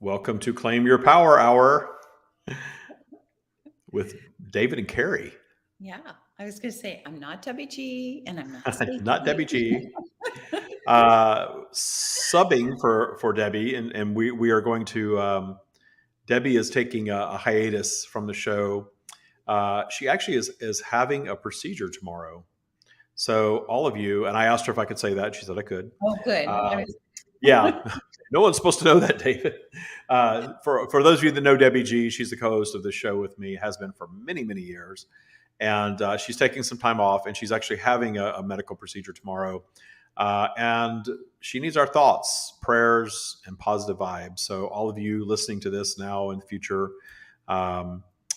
Welcome to Claim Your Power Hour with David and Carrie. Yeah, I was going to say, I'm not WG and I'm not Stacie. Not Debbie G. Subbing for Debbie, and we are going to. Debbie is taking a hiatus from the show. She actually is having a procedure tomorrow. So all of you, and I asked her if I could say that. She said I could. Oh, good. Yeah. No one's supposed to know that, David. For those of you that know Debbie G, she's the co-host of the show with me, has been for many, many years. And she's taking some time off, and she's actually having a medical procedure tomorrow. And she needs our thoughts, prayers, and positive vibes. So all of you listening to this now in the future,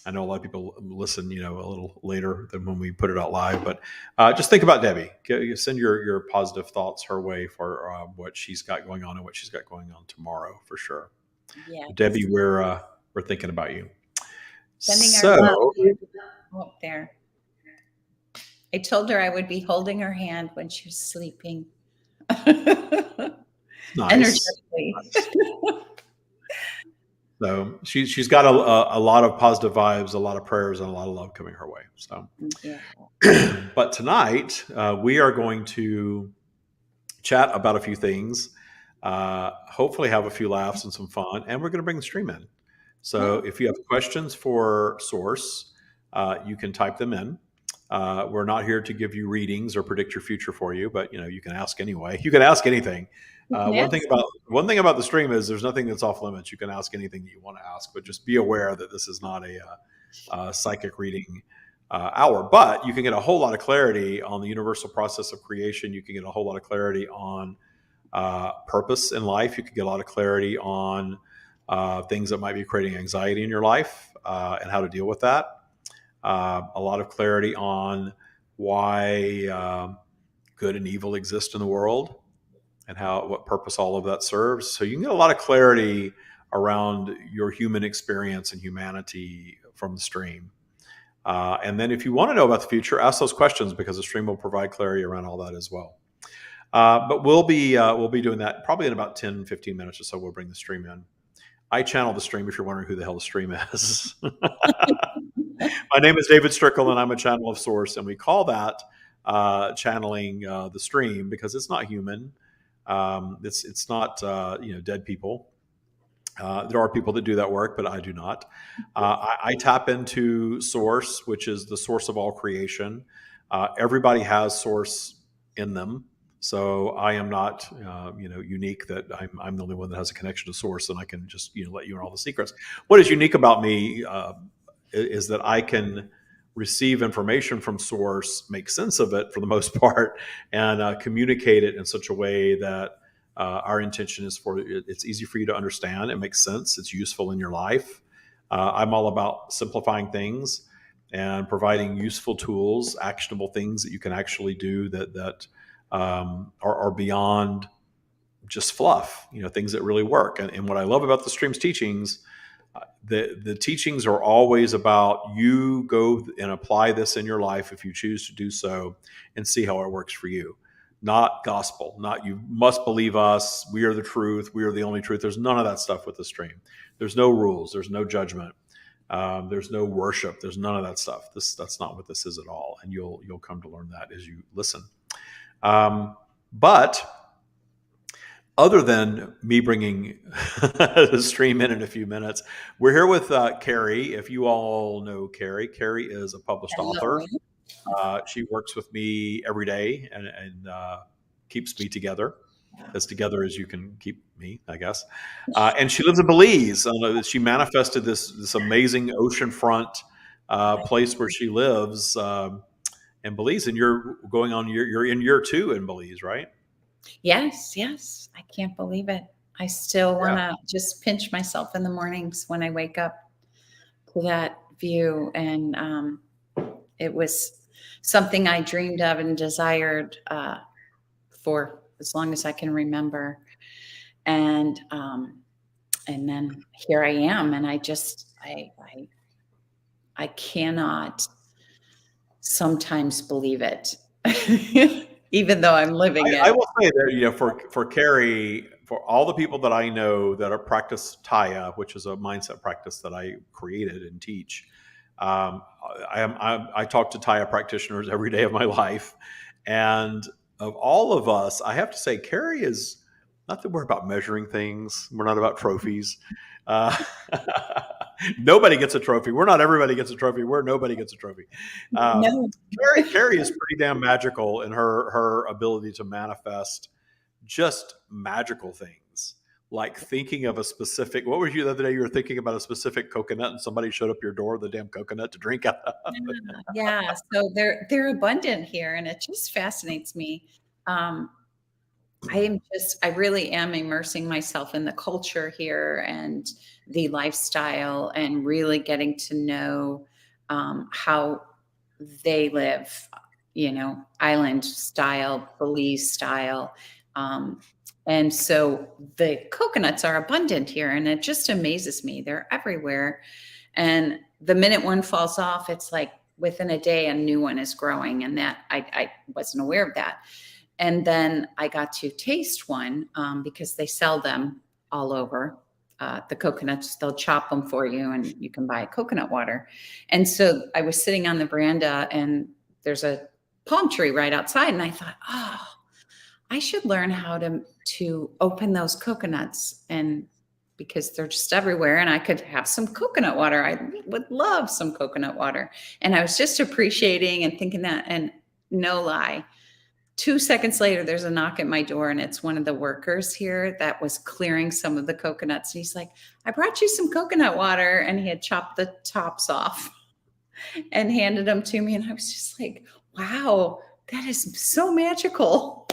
I know a lot of people listen, a little later than when we put it out live, but just think about Debbie. Send your positive thoughts her way for what she's got going on and what she's got going on tomorrow for sure. Yeah, Debbie, we're thinking about you. Sending our love there. I told her I would be holding her hand when she was sleeping. Nice. Energetically. So she's got a lot of positive vibes, a lot of prayers, and a lot of love coming her way. So, yeah. But tonight we are going to chat about a few things. Hopefully, have a few laughs and some fun, and we're going to bring the stream in. So, if you have questions for Source, you can type them in. We're not here to give you readings or predict your future for you, but you can ask anyway. You can ask anything. Yes. One thing about the stream is there's nothing that's off limits. You can ask anything that you want to ask, but just be aware that this is not a psychic reading hour. But you can get a whole lot of clarity on the universal process of creation. You can get a whole lot of clarity on purpose in life. You can get a lot of clarity on things that might be creating anxiety in your life and how to deal with that. A lot of clarity on why good and evil exist in the world and what purpose all of that serves. So you can get a lot of clarity around your human experience and humanity from the stream. And then if you want to know about the future, ask those questions because the stream will provide clarity around all that as well. But we'll be doing that probably in about 10, 15 minutes or so. We'll bring the stream in. I channel the stream if you're wondering who the hell the stream is. My name is David Strickle, and I'm a channel of Source, and we call that channeling the stream because it's not human. It's not dead people. There are people that do that work, but I do not. I tap into Source, which is the source of all creation. Everybody has Source in them. So I am not, unique that I'm the only one that has a connection to Source, and I can just, let you in all the secrets. What is unique about me is that I can receive information from Source, make sense of it for the most part, and communicate it in such a way that our intention is it's easy for you to understand. It makes sense. It's useful in your life. I'm all about simplifying things and providing useful tools, actionable things that you can actually do that are beyond just fluff, things that really work. And what I love about the stream's teachings, the teachings are always about you go and apply this in your life if you choose to do so and see how it works for you. Not gospel, not you must believe us, we are the truth, we are the only truth. There's none of that stuff with the stream. There's no rules, there's no judgment, there's no worship, there's none of that stuff. That's not what this is at all. And you'll come to learn that as you listen. But other than me bringing the stream in a few minutes, we're here with Carrie. If you all know Carrie is a published author. She works with me every day and keeps me together, as together as you can keep me, I guess. And she lives in Belize. She manifested this amazing oceanfront place where she lives in Belize. And you're you're in year 2 in Belize, right? Yes. I can't believe it. I still want to just pinch myself in the mornings when I wake up to that view. And it was something I dreamed of and desired for as long as I can remember. And then here I am. And I cannot sometimes believe it. Even though I'm living it. I will say that, for Carrie, for all the people that I know that are practice Taya, which is a mindset practice that I created and teach, um, I talk to Taya practitioners every day of my life, and of all of us, I have to say, Carrie is not that we're about measuring things. We're not about trophies. Uh, nobody gets a trophy. We're not everybody gets a trophy. We're nobody gets a trophy. No. Carrie is pretty damn magical in her ability to manifest just magical things, like thinking of a specific. What was you the other day? You were thinking about a specific coconut, and somebody showed up your door with a damn coconut to drink out of. Yeah, so they're abundant here, and it just fascinates me. Um, I really am immersing myself in the culture here and the lifestyle, and really getting to know how they live, island style, Belize style. Um, and so the coconuts are abundant here, and it just amazes me. They're everywhere. And the minute one falls off, it's like within a day, a new one is growing. And that I wasn't aware of that. And then I got to taste one because they sell them all over. The coconuts, they'll chop them for you, and you can buy coconut water. And so I was sitting on the veranda, and there's a palm tree right outside. And I thought, oh, I should learn how to open those coconuts, and because they're just everywhere, and I could have some coconut water. I would love some coconut water. And I was just appreciating and thinking that, and no lie, 2 seconds later, there's a knock at my door, and it's one of the workers here that was clearing some of the coconuts. And he's like, I brought you some coconut water. And he had chopped the tops off and handed them to me. And I was just like, wow, that is so magical.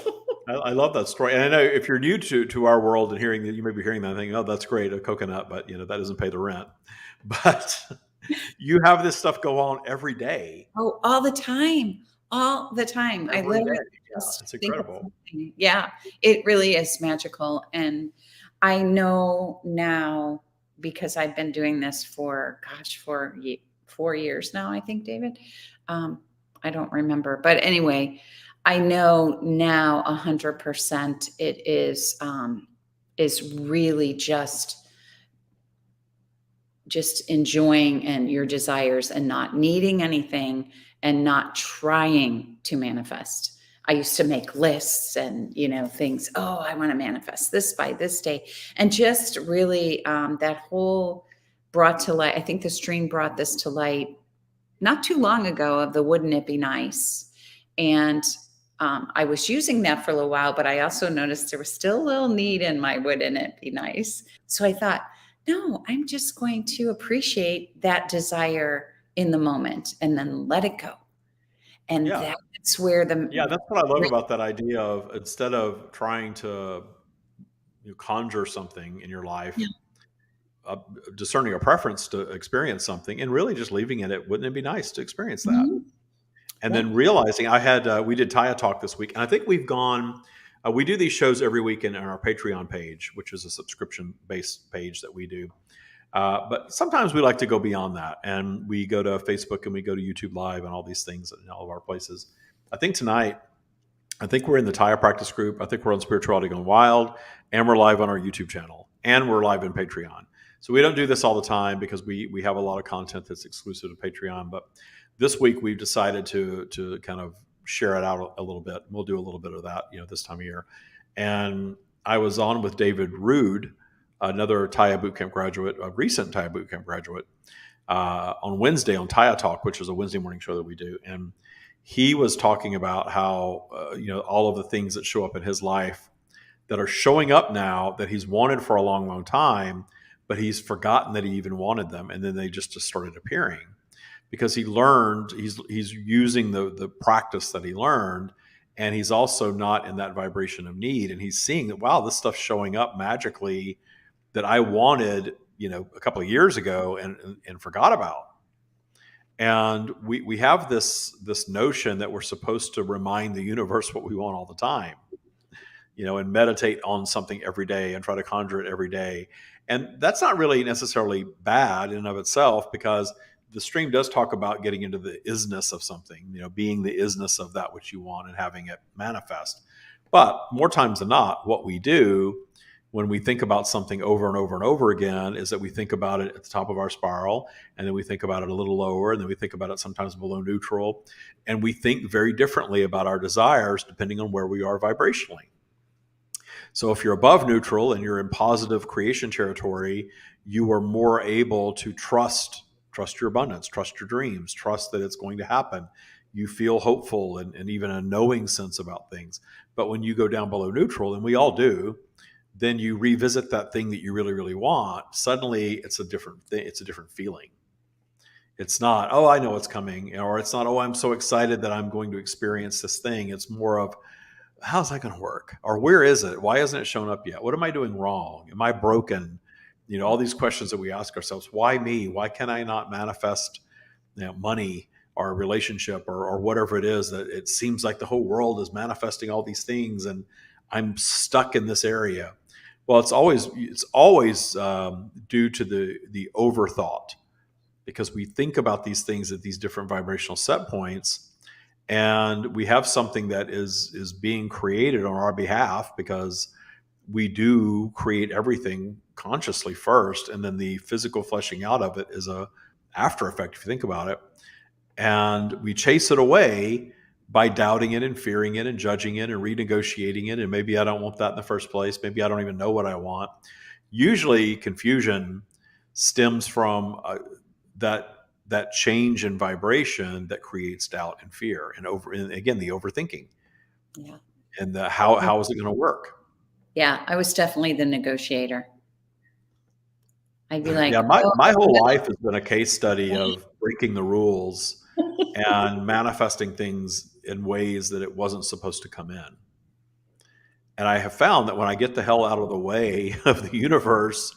I love that story. And I know if you're new to our world and hearing that, you may be hearing that and thinking, oh, that's great, a coconut, but that doesn't pay the rent. But you have this stuff go on every day. Oh, all the time. All the time. I literally just it's think of incredible. something. Yeah, it really is magical. And I know now, because I've been doing this for 4 years now, I think, David. I don't remember. But anyway, I know now 100% it is really just enjoying and your desires, and not needing anything, and not trying to manifest. I used to make lists and, things. Oh, I want to manifest this by this day. And just really that whole brought to light. I think the stream brought this to light not too long ago, of the wouldn't it be nice? And I was using that for a little while, but I also noticed there was still a little need in my wouldn't it be nice? So I thought, no, I'm just going to appreciate that desire in the moment, and then let it go. And that's where that's what I love about that idea of, instead of trying to conjure something in your life, discerning a preference to experience something, and really just leaving it. Wouldn't it be nice to experience that? Mm-hmm. And then realizing we did Taya Talk this week, and I think we've gone. We do these shows every week in our Patreon page, which is a subscription-based page that we do. But sometimes we like to go beyond that, and we go to Facebook and we go to YouTube Live and all these things in all of our places. I think tonight, we're in the Taya Practice group. I think we're on Spirituality Gone Wild, and we're live on our YouTube channel, and we're live in Patreon. So we don't do this all the time because we have a lot of content that's exclusive to Patreon. But this week we've decided to kind of share it out a little bit. We'll do a little bit of that, this time of year. And I was on with David Rude, another Taya Bootcamp graduate, a recent Taya Bootcamp graduate, on Wednesday on Taya Talk, which is a Wednesday morning show that we do. And he was talking about how, all of the things that show up in his life that are showing up now that he's wanted for a long, long time, but he's forgotten that he even wanted them. And then they just started appearing because he learned, he's using the practice that he learned. And he's also not in that vibration of need. And he's seeing that, wow, this stuff's showing up magically that I wanted, a couple of years ago and forgot about. And we have this notion that we're supposed to remind the universe what we want all the time, and meditate on something every day and try to conjure it every day. And that's not really necessarily bad in and of itself, because the stream does talk about getting into the isness of something, being the isness of that which you want and having it manifest. But more times than not, what we do when we think about something over and over and over again is that we think about it at the top of our spiral, and then we think about it a little lower, and then we think about it sometimes below neutral. And we think very differently about our desires depending on where we are vibrationally. So if you're above neutral and you're in positive creation territory, you are more able to trust your abundance, trust your dreams, trust that it's going to happen. You feel hopeful and even a knowing sense about things. But when you go down below neutral, and we all do, then you revisit that thing that you really, really want. Suddenly it's a different thing. It's a different feeling. It's not, oh, I know it's coming. Or it's not, oh, I'm so excited that I'm going to experience this thing. It's more of, how's that going to work? Or where is it? Why hasn't it shown up yet? What am I doing wrong? Am I broken? All these questions that we ask ourselves. Why me? Why can I not manifest money or a relationship or whatever it is that it seems like the whole world is manifesting all these things and I'm stuck in this area? Well, it's always due to the overthought, because we think about these things at these different vibrational set points, and we have something that is being created on our behalf, because we do create everything consciously first, and then the physical fleshing out of it is a after effect if you think about it. And we chase it away by doubting it and fearing it and judging it and renegotiating it. And maybe I don't want that in the first place. Maybe I don't even know what I want. Usually confusion stems from that change in vibration that creates doubt and fear and again, the overthinking. Yeah. And how is it going to work? Yeah, I was definitely the negotiator. I'd be like, yeah, my whole life has been a case study of breaking the rules and manifesting things in ways that it wasn't supposed to come in. And I have found that when I get the hell out of the way of the universe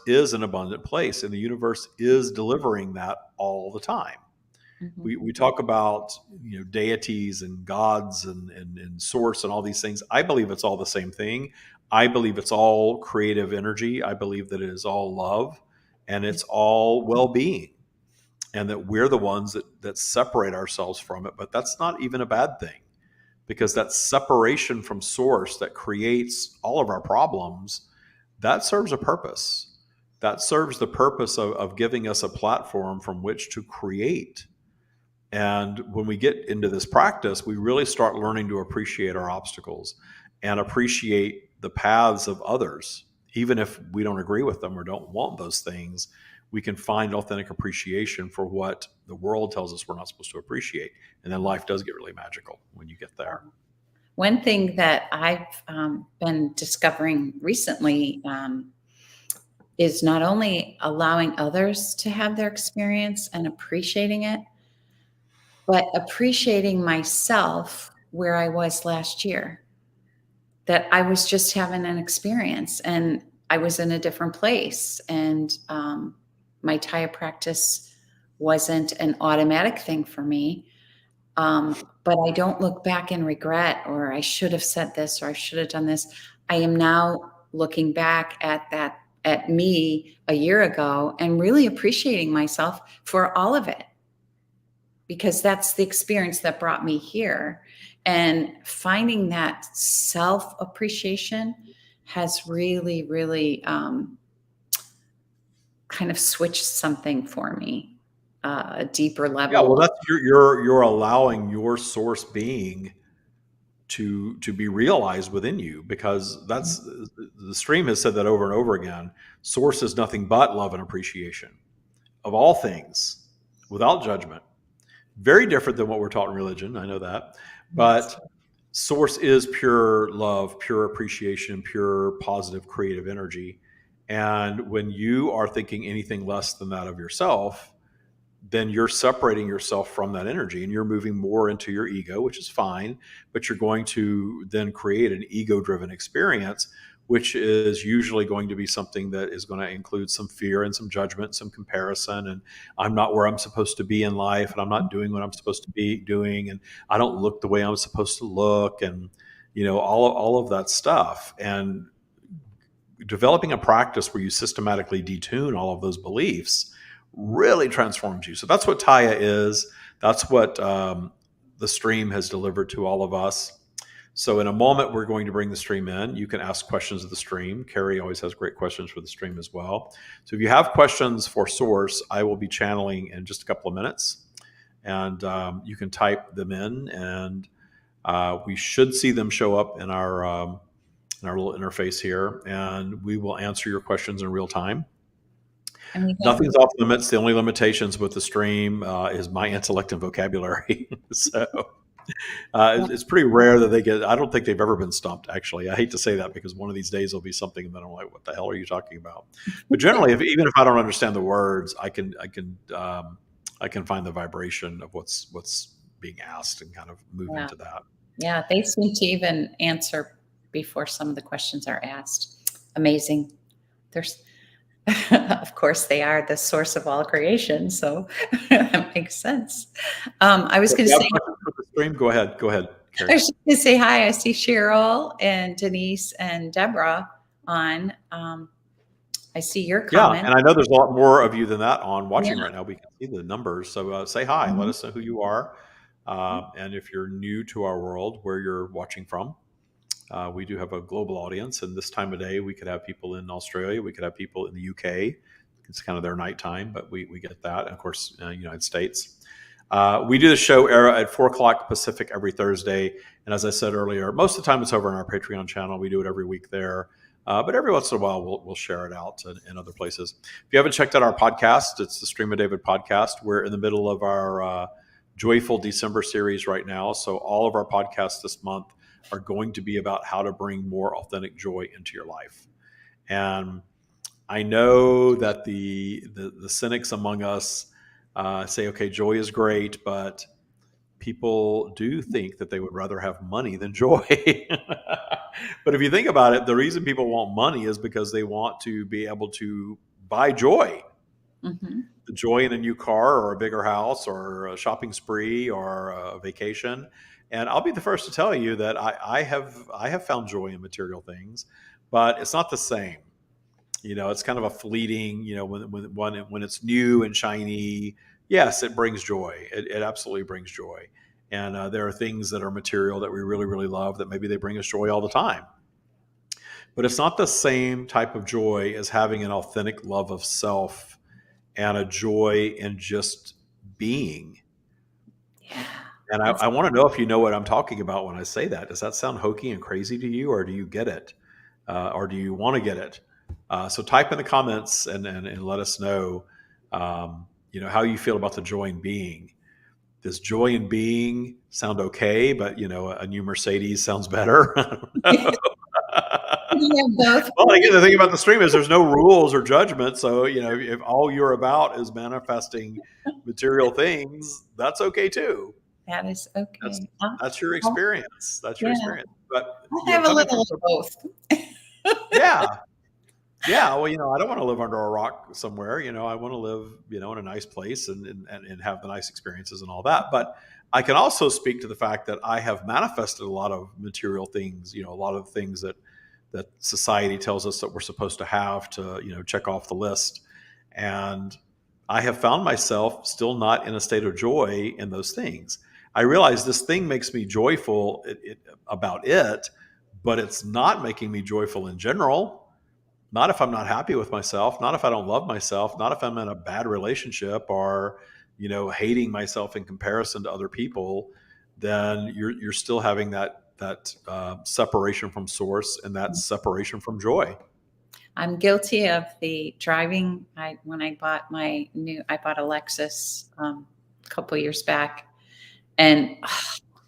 is an abundant place, and the universe is delivering that all the time. Mm-hmm. We talk about deities and gods and source and all these things. I believe it's all the same thing. I believe it's all creative energy. I believe that it is all love, and it's all well-being, and that we're the ones that separate ourselves from it. But that's not even a bad thing, because that separation from source that creates all of our problems, that serves a purpose. That serves the purpose of giving us a platform from which to create. And when we get into this practice, we really start learning to appreciate our obstacles and appreciate the paths of others. Even if we don't agree with them or don't want those things, we can find authentic appreciation for what the world tells us we're not supposed to appreciate. And then life does get really magical when you get there. One thing that I've been discovering recently is not only allowing others to have their experience and appreciating it, but appreciating myself where I was last year. That I was just having an experience and I was in a different place, and my Taya practice wasn't an automatic thing for me. But I don't look back and regret, or I should have said this, or I should have done this. I am now looking back at me a year ago and really appreciating myself for all of it, because that's the experience that brought me here. And finding that self-appreciation has really, really kind of switched something for me, a deeper level. Yeah, well, that's you're allowing your source being to be realized within you, because that's the stream has said that over and over again. Source is nothing but love and appreciation of all things, without judgment. Very different than what we're taught in religion. I know that. But source is pure love, pure appreciation, pure positive creative energy. And when you are thinking anything less than that of yourself, then you're separating yourself from that energy and you're moving more into your ego, which is fine, but you're going to then create an ego-driven experience, which is usually going to be something that is going to include some fear and some judgment, some comparison, and I'm not where I'm supposed to be in life, and I'm not doing what I'm supposed to be doing, and I don't look the way I'm supposed to look, and all of that stuff. And developing a practice where you systematically detune all of those beliefs really transforms you. So that's what Taya is. That's what the stream has delivered to all of us. So in a moment, we're going to bring the stream in. You can ask questions of the stream. Carrie always has great questions for the stream as well. So if you have questions for Source, I will be channeling in just a couple of minutes. And you can type them in, and we should see them show up in our little interface here. And we will answer your questions in real time. Nothing's off limits. The only limitations with the stream is my intellect and vocabulary. So it's pretty rare that they get. I don't think they've ever been stumped. Actually, I hate to say that because one of these days there'll be something that I'm like, "What the hell are you talking about?" But generally, even if I don't understand the words, I can find the vibration of what's being asked and kind of move into that. Yeah, they seem to even answer before some of the questions are asked. Amazing. There's. Of course, they are the source of all creation, so that makes sense. I was going to say, for the stream. Go ahead, Carrie. I was going to say hi. I see Cheryl and Denise and Deborah on. I see your comment. Yeah, and I know there's a lot more of you than that on watching right now. We can see the numbers, so say hi. Mm-hmm. Let us know who you are, and if you're new to our world, where you're watching from. We do have a global audience, and this time of day, we could have people in Australia. We could have people in the UK. It's kind of their nighttime, but we get that. And of course, United States. We do the show at 4 o'clock Pacific every Thursday. And as I said earlier, most of the time it's over on our Patreon channel. We do it every week there. But every once in a while, we'll share it out in other places. If you haven't checked out our podcast, it's the Stream of David podcast. We're in the middle of our Joyful December series right now. So all of our podcasts this month are going to be about how to bring more authentic joy into your life. And I know that the cynics among us say, okay, joy is great, but people do think that they would rather have money than joy. But if you think about it, the reason people want money is because they want to be able to buy joy. Mm-hmm. The joy in a new car or a bigger house or a shopping spree or a vacation. And I'll be the first to tell you that I have found joy in material things, but it's not the same. It's kind of a fleeting. When it's new and shiny, yes, it brings joy. It absolutely brings joy. And there are things that are material that we really, really love that maybe they bring us joy all the time. But it's not the same type of joy as having an authentic love of self and a joy in just being. Yeah. And I want to know if you know what I'm talking about when I say that. Does that sound hokey and crazy to you, or do you get it? Or do you want to get it? So type in the comments and let us know, how you feel about the joy in being. Does joy in being sound okay, but, a new Mercedes sounds better? I don't know. Well, again, the thing about the stream is there's no rules or judgment. So, if all you're about is manifesting material things, that's okay too. That is okay. That's your experience. That's your experience. But I have a little of both. Yeah. Well, I don't want to live under a rock somewhere. I want to live, in a nice place and have the nice experiences and all that. But I can also speak to the fact that I have manifested a lot of material things, a lot of things that society tells us that we're supposed to have to, check off the list. And I have found myself still not in a state of joy in those things. I realize this thing makes me joyful about it, but it's not making me joyful in general. Not if I'm not happy with myself, not if I don't love myself, not if I'm in a bad relationship or, hating myself in comparison to other people, then you're still having that separation from source and that separation from joy. I'm guilty of the driving. When I bought I bought a Lexus a couple of years back, and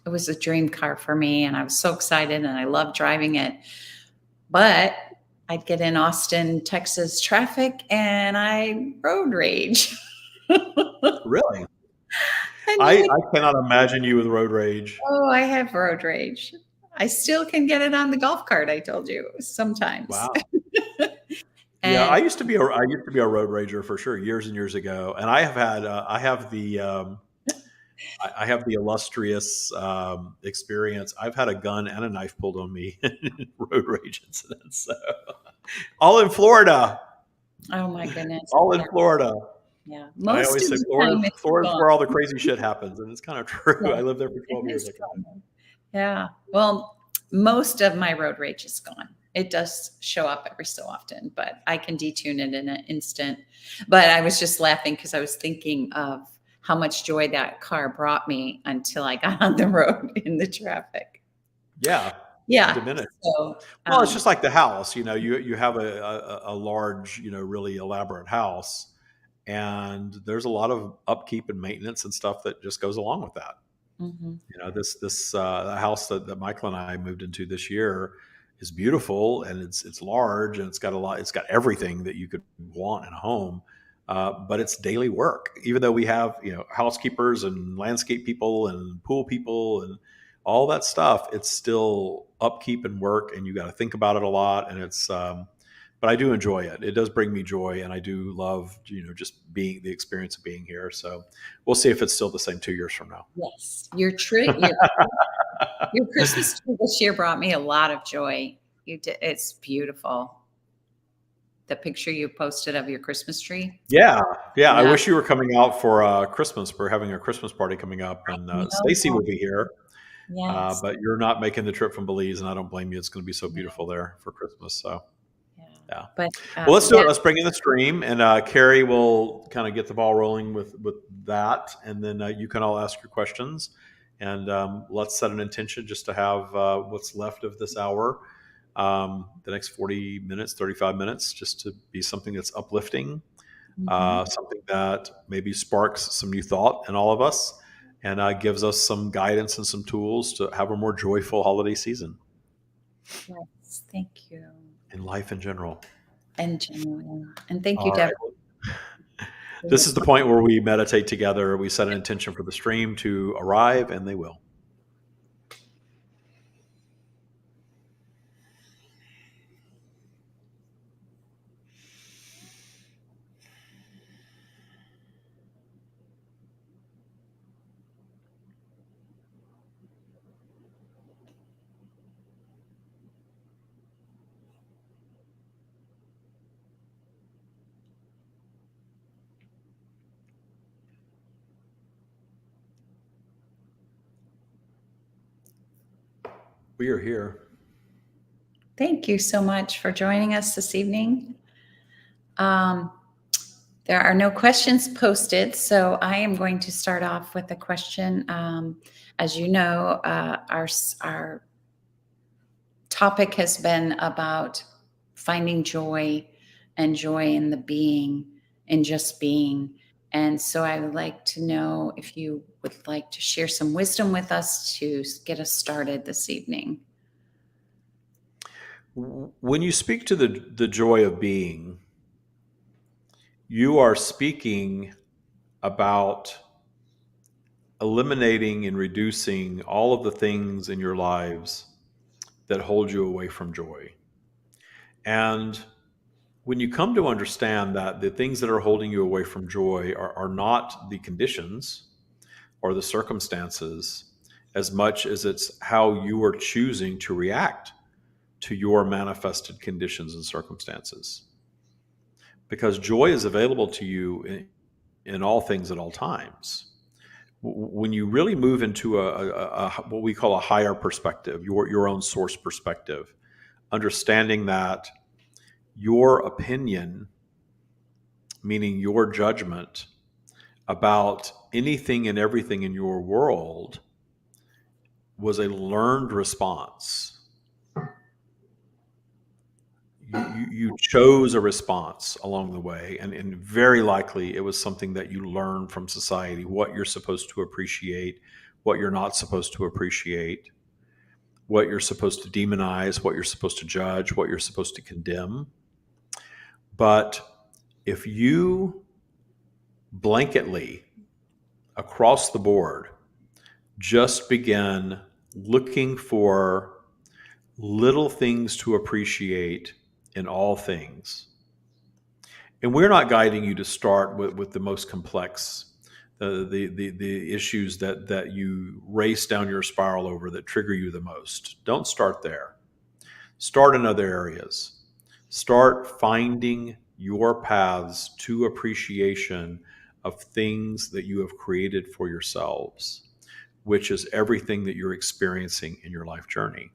it was a dream car for me, and I was so excited, and I loved driving it. But I'd get in Austin, Texas traffic, and I road rage. Really? I cannot imagine you with road rage. Oh, I have road rage. I still can get it on the golf cart. I told you sometimes. Wow. Yeah, I used to be a road rager for sure years and years ago, and I have had I have the illustrious experience. I've had a gun and a knife pulled on me in road rage incidents. So, all in Florida. Oh my goodness! All in Florida. Yeah, I always say Florida's where all the crazy shit happens, and it's kind of true. Yeah. I lived there for 12 years. Yeah. Well, most of my road rage is gone. It does show up every so often, but I can detune it in an instant. But I was just laughing because I was thinking of how much joy that car brought me until I got on the road in the traffic. Yeah. Yeah. Diminished. So, Well, it's just like the house. You have a large, really elaborate house, and there's a lot of upkeep and maintenance and stuff that just goes along with that. mhm. This the house that Michael and I moved into this year is beautiful, and it's large, and it's got a lot. It's got everything that you could want in a home, but it's daily work. Even though we have housekeepers and landscape people and pool people and all that stuff, it's still upkeep and work, and you got to think about it a lot. And it's but I do enjoy it. It does bring me joy, and I do love just being the experience of being here. So we'll see if it's still the same 2 years from now. Yes, your Christmas tree this year brought me a lot of joy. You did. It's beautiful. The picture you posted of your Christmas tree. Yeah, yeah. I Yeah, wish you were coming out for Christmas. We're having a Christmas party coming up, and I Stacie know. will be here. Yes. But you're not making the trip from Belize, and I don't blame you. It's going to be so Yeah. beautiful there for Christmas. So Yeah. yeah. But Well, let's do yeah, it. Let's bring in the stream, and Carrie will kind of get the ball rolling with that, and then you can all ask your questions, and let's set an intention just to have what's left of this hour, the next 40 minutes, 35 minutes, just to be something that's uplifting, mhm. something that maybe sparks some new thought in all of us, and gives us some guidance and some tools to have a more joyful holiday season Yes. Thank you. in life in general. And genuine. And thank you, All Deb. right. This is the point where we meditate together. We set an intention for the stream to arrive, and they will. We are here. Thank you so much for joining us this evening. There are no questions posted, so I am going to start off with a question. As you know, our topic has been about finding joy and joy in the being and just being. And so I would like to know if you would like to share some wisdom with us to get us started this evening. When you speak to the joy of being, you are speaking about eliminating and reducing all of the things in your lives that hold you away from joy. And when you come to understand that the things that are holding you away from joy are not the conditions or the circumstances as much as it's how you are choosing to react to your manifested conditions and circumstances. Because joy is available to you in all things at all times. When you really move into what we call a higher perspective, your own source perspective, understanding that your opinion, meaning your judgment about anything and everything in your world, was a learned response. You chose a response along the way, and very likely it was something that you learned from society, what you're supposed to appreciate, what you're not supposed to appreciate, what you're supposed to demonize, what you're supposed to judge, what you're supposed to condemn. But if you blanketly, across the board, just begin looking for little things to appreciate in all things, and we're not guiding you to start with the most complex, the issues that you race down your spiral over that trigger you the most. Don't start there. Start in other areas. Start finding your paths to appreciation of things that you have created for yourselves, which is everything that you're experiencing in your life journey.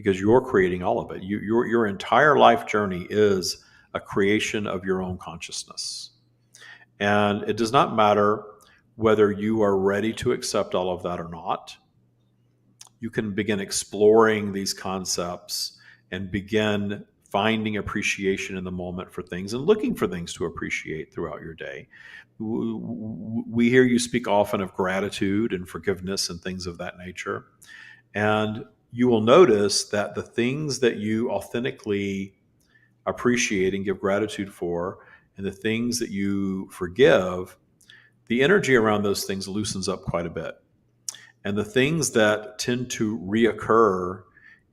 because you're creating all of it. Your entire life journey is a creation of your own consciousness. And it does not matter whether you are ready to accept all of that or not. You can begin exploring these concepts and begin finding appreciation in the moment for things and looking for things to appreciate throughout your day. We hear you speak often of gratitude and forgiveness and things of that nature. And you will notice that the things that you authentically appreciate and give gratitude for, and the things that you forgive, the energy around those things loosens up quite a bit. And the things that tend to reoccur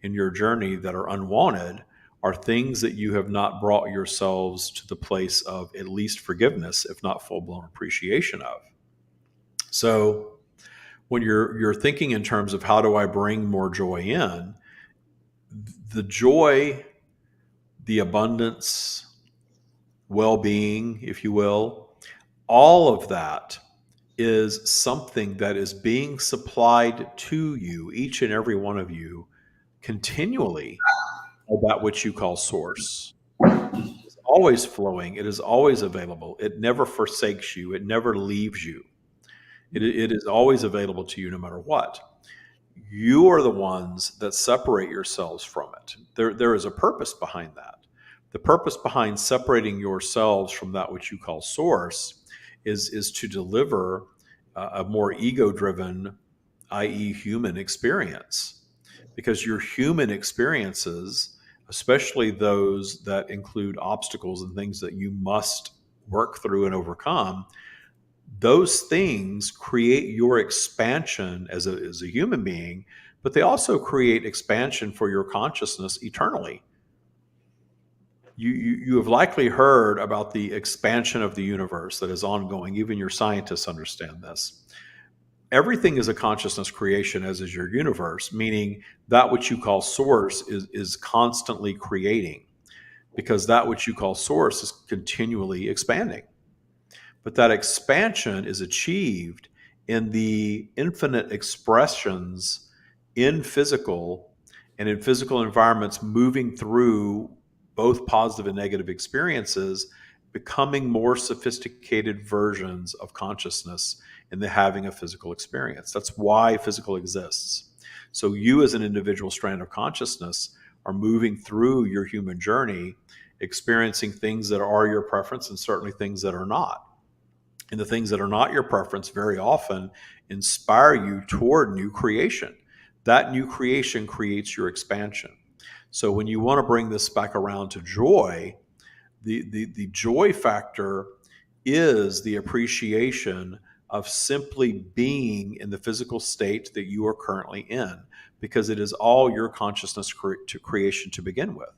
in your journey that are unwanted are things that you have not brought yourselves to the place of at least forgiveness, if not full-blown appreciation of. So when you're thinking in terms of how do I bring more joy in, the joy, the abundance, well-being, if you will, all of that is something that is being supplied to you, each and every one of you, continually by that which you call source. It's always flowing. It is always available. It never forsakes you. It never leaves you. It is always available to you no matter what. You are the ones that separate yourselves from it. There is a purpose behind that. The purpose behind separating yourselves from that which you call source is to deliver a more ego-driven, i.e. human experience. Because your human experiences, especially those that include obstacles and things that you must work through and overcome, those things create your expansion as a human being, but they also create expansion for your consciousness eternally. You have likely heard about the expansion of the universe that is ongoing. Even your scientists understand this. Everything is a consciousness creation, as is your universe, meaning that which you call source is constantly creating, because that which you call source is continually expanding. But that expansion is achieved in the infinite expressions in physical and in physical environments, moving through both positive and negative experiences, becoming more sophisticated versions of consciousness in the having a physical experience. That's why physical exists. So you as an individual strand of consciousness are moving through your human journey, experiencing things that are your preference and certainly things that are not. And the things that are not your preference very often inspire you toward new creation. That new creation creates your expansion. So when you want to bring this back around to joy, the joy factor is the appreciation of simply being in the physical state that you are currently in, because it is all your consciousness creation to begin with.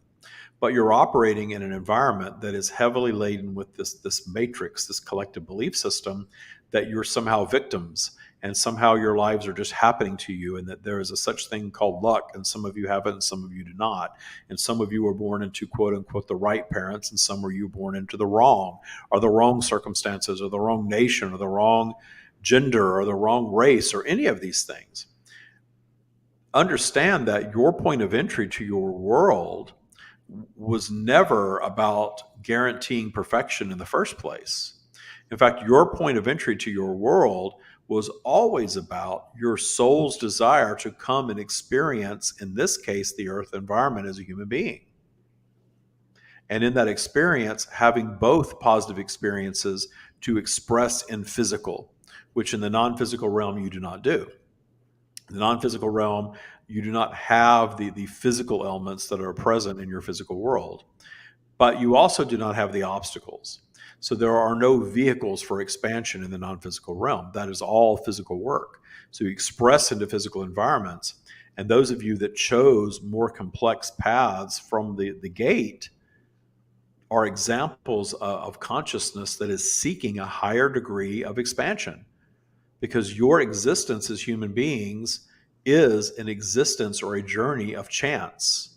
But you're operating in an environment that is heavily laden with this matrix, this collective belief system, that you're somehow victims and somehow your lives are just happening to you, and that there is a such thing called luck, and some of you have it and some of you do not. And some of you were born into quote unquote the right parents, and some were you born into the wrong, or the wrong circumstances, or the wrong nation, or the wrong gender, or the wrong race, or any of these things. Understand that your point of entry to your world was never about guaranteeing perfection in the first place. In fact, your point of entry to your world was always about your soul's desire to come and experience, in this case, the earth environment as a human being. And in that experience, having both positive experiences to express in physical, which in the non-physical realm you do not do. In the non-physical realm, you do not have the physical elements that are present in your physical world, but you also do not have the obstacles. So there are no vehicles for expansion in the non-physical realm. That is all physical work. So you express into physical environments. And those of you that chose more complex paths from the gate are examples of consciousness that is seeking a higher degree of expansion. Because your existence as human beings is an existence or a journey of chance,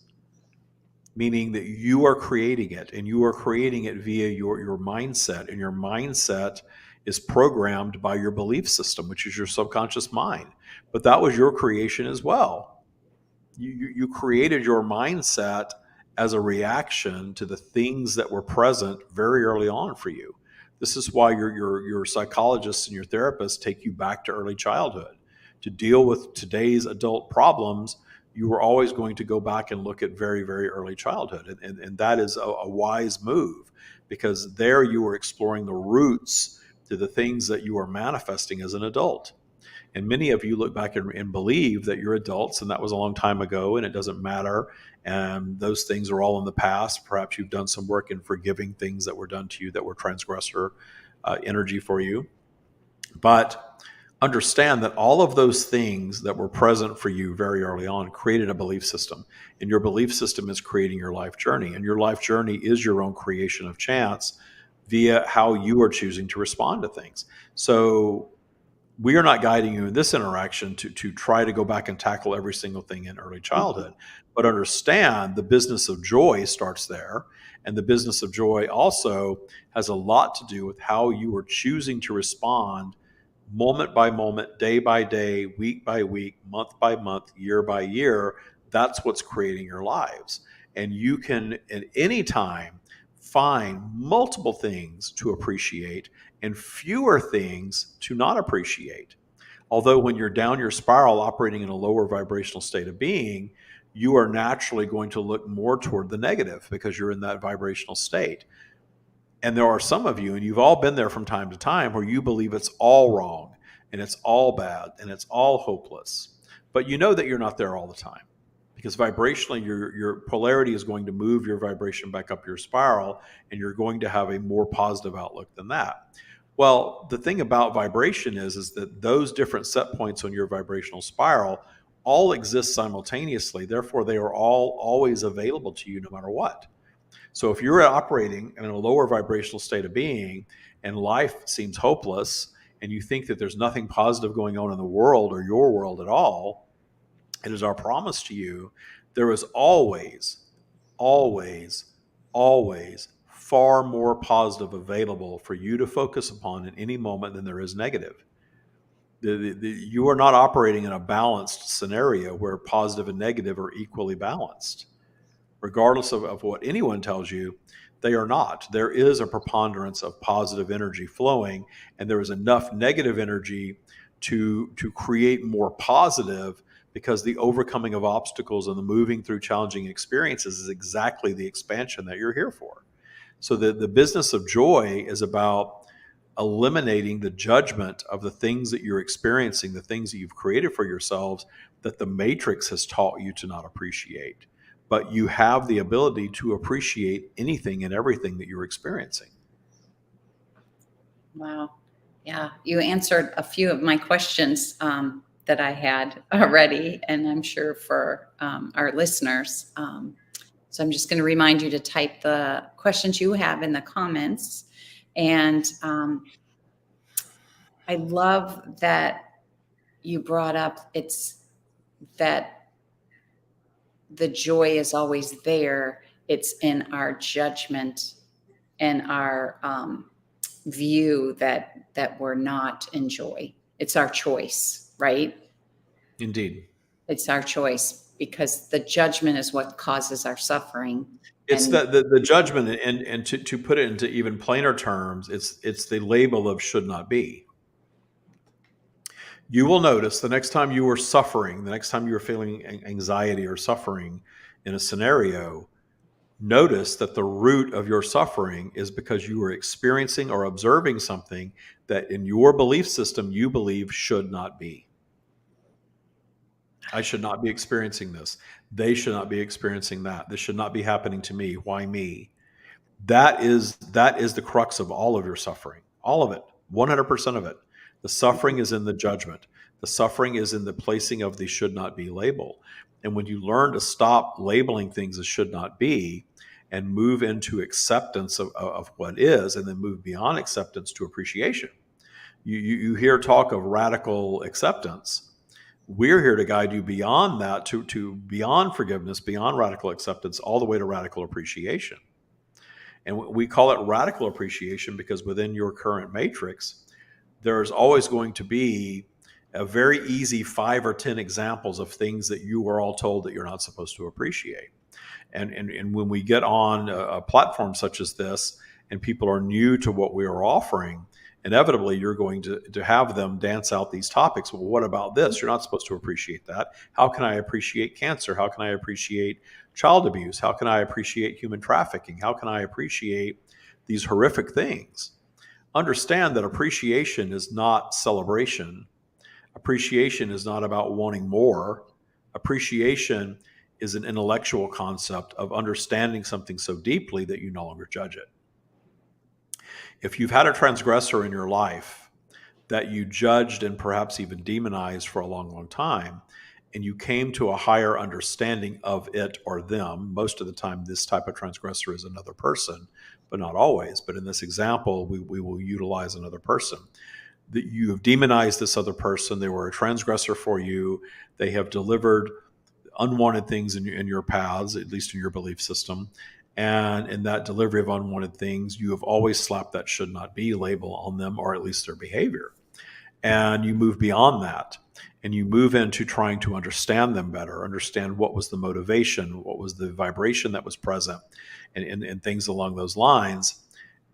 meaning that you are creating it, and you are creating it via your mindset, and your mindset is programmed by your belief system, which is your subconscious mind. But that was your creation as well. You created your mindset as a reaction to the things that were present very early on for you. This is why your psychologists and your therapists take you back to early childhood. To deal with today's adult problems, you were always going to go back and look at very, very early childhood. And that is a wise move, because there you were exploring the roots to the things that you are manifesting as an adult. And many of you look back and believe that you're adults and that was a long time ago and it doesn't matter. And those things are all in the past. Perhaps you've done some work in forgiving things that were done to you that were transgressor energy for you. But understand that all of those things that were present for you very early on created a belief system. And your belief system is creating your life journey. And your life journey is your own creation of chance via how you are choosing to respond to things. So we are not guiding you in this interaction to try to go back and tackle every single thing in early childhood, but understand the business of joy starts there. And the business of joy also has a lot to do with how you are choosing to respond moment by moment, day by day, week by week, month by month, year by year. That's what's creating your lives. And you can at any time find multiple things to appreciate and fewer things to not appreciate. Although when you're down your spiral operating in a lower vibrational state of being, you are naturally going to look more toward the negative because you're in that vibrational state. And there are some of you, and you've all been there from time to time, where you believe it's all wrong and it's all bad and it's all hopeless. But you know that you're not there all the time, because vibrationally your polarity is going to move your vibration back up your spiral, and you're going to have a more positive outlook than that. Well, the thing about vibration is that those different set points on your vibrational spiral all exist simultaneously. Therefore, they are all always available to you no matter what. So if you're operating in a lower vibrational state of being and life seems hopeless and you think that there's nothing positive going on in the world or your world at all, it is our promise to you, there is always, always, always far more positive available for you to focus upon in any moment than there is negative. You are not operating in a balanced scenario where positive and negative are equally balanced. Regardless of what anyone tells you, they are not. There is a preponderance of positive energy flowing, and there is enough negative energy to create more positive, because the overcoming of obstacles and the moving through challenging experiences is exactly the expansion that you're here for. So the business of joy is about eliminating the judgment of the things that you're experiencing, the things that you've created for yourselves that the matrix has taught you to not appreciate. But you have the ability to appreciate anything and everything that you're experiencing. Wow. Yeah. You answered a few of my questions that I had already, and I'm sure for our listeners. So I'm just going to remind you to type the questions you have in the comments. And I love that you brought up it's that the joy is always there. It's in our judgment and our view that we're not in joy. It's our choice, right? Indeed. It's our choice, because the judgment is what causes our suffering. It's the judgment, and to put it into even plainer terms, it's the label of should not be. You will notice the next time you are suffering, the next time you are feeling anxiety or suffering in a scenario, notice that the root of your suffering is because you are experiencing or observing something that in your belief system you believe should not be. I should not be experiencing this. They should not be experiencing that. This should not be happening to me. Why me? That is the crux of all of your suffering. All of it. 100% of it. The suffering is in the judgment. The suffering is in the placing of the should not be label. And when you learn to stop labeling things as should not be and move into acceptance of what is, and then move beyond acceptance to appreciation, you hear talk of radical acceptance. We're here to guide you beyond that, to beyond forgiveness, beyond radical acceptance, all the way to radical appreciation. And we call it radical appreciation because within your current matrix, there's always going to be a very easy 5 or 10 examples of things that you were all told that you're not supposed to appreciate. And when we get on a platform such as this and people are new to what we are offering, inevitably you're going to have them dance out these topics. Well, what about this? You're not supposed to appreciate that. How can I appreciate cancer? How can I appreciate child abuse? How can I appreciate human trafficking? How can I appreciate these horrific things? Understand that appreciation is not celebration. Appreciation is not about wanting more. Appreciation is an intellectual concept of understanding something so deeply that you no longer judge it. If you've had a transgressor in your life that you judged and perhaps even demonized for a long, long time, and you came to a higher understanding of it or them, most of the time this type of transgressor is another person, but not always. But in this example, we will utilize another person. That you have demonized this other person. They were a transgressor for you. They have delivered unwanted things in your paths, at least in your belief system. And in that delivery of unwanted things, you have always slapped that should not be label on them, or at least their behavior. And you move beyond that. And you move into trying to understand them better, understand what was the motivation, what was the vibration that was present, and things along those lines.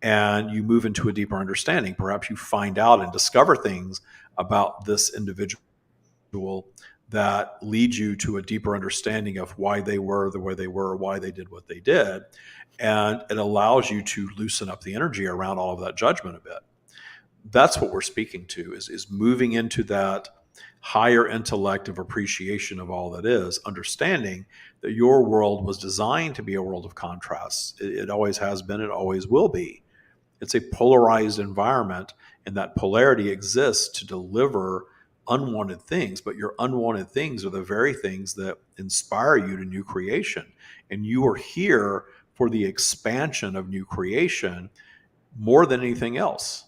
And you move into a deeper understanding. Perhaps you find out and discover things about this individual that lead you to a deeper understanding of why they were the way they were, why they did what they did. And it allows you to loosen up the energy around all of that judgment a bit. That's what we're speaking to, is moving into that higher intellect of appreciation of all that is, understanding that your world was designed to be a world of contrasts. It always has been, it always will be. It's a polarized environment, and that polarity exists to deliver unwanted things, but your unwanted things are the very things that inspire you to new creation. And you are here for the expansion of new creation more than anything else.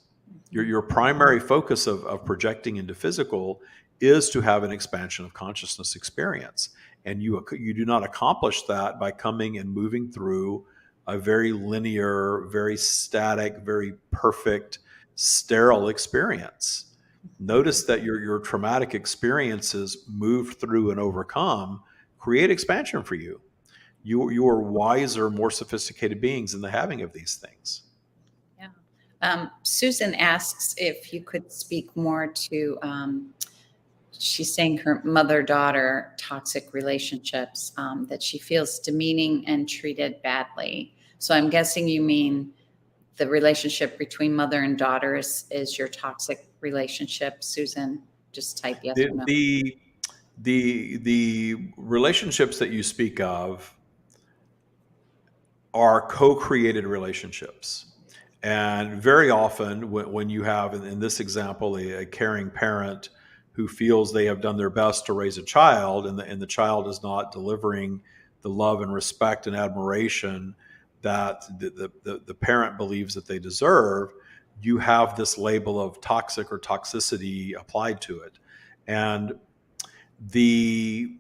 Your primary focus of projecting into physical is to have an expansion of consciousness experience. And you do not accomplish that by coming and moving through a very linear, very static, very perfect, sterile experience. Notice that your traumatic experiences moved through and overcome create expansion for you. You are wiser, more sophisticated beings in the having of these things. Yeah. Susan asks if you could speak more to, she's saying her mother-daughter toxic relationships, that she feels demeaning and treated badly. So I'm guessing you mean the relationship between mother and daughter is your toxic relationship, Susan? Just type yes or no. The relationships that you speak of are co-created relationships. And very often when you have, in this example, a caring parent who feels they have done their best to raise a child, and the child is not delivering the love and respect and admiration that the parent believes that they deserve, you have this label of toxic or toxicity applied to it. And the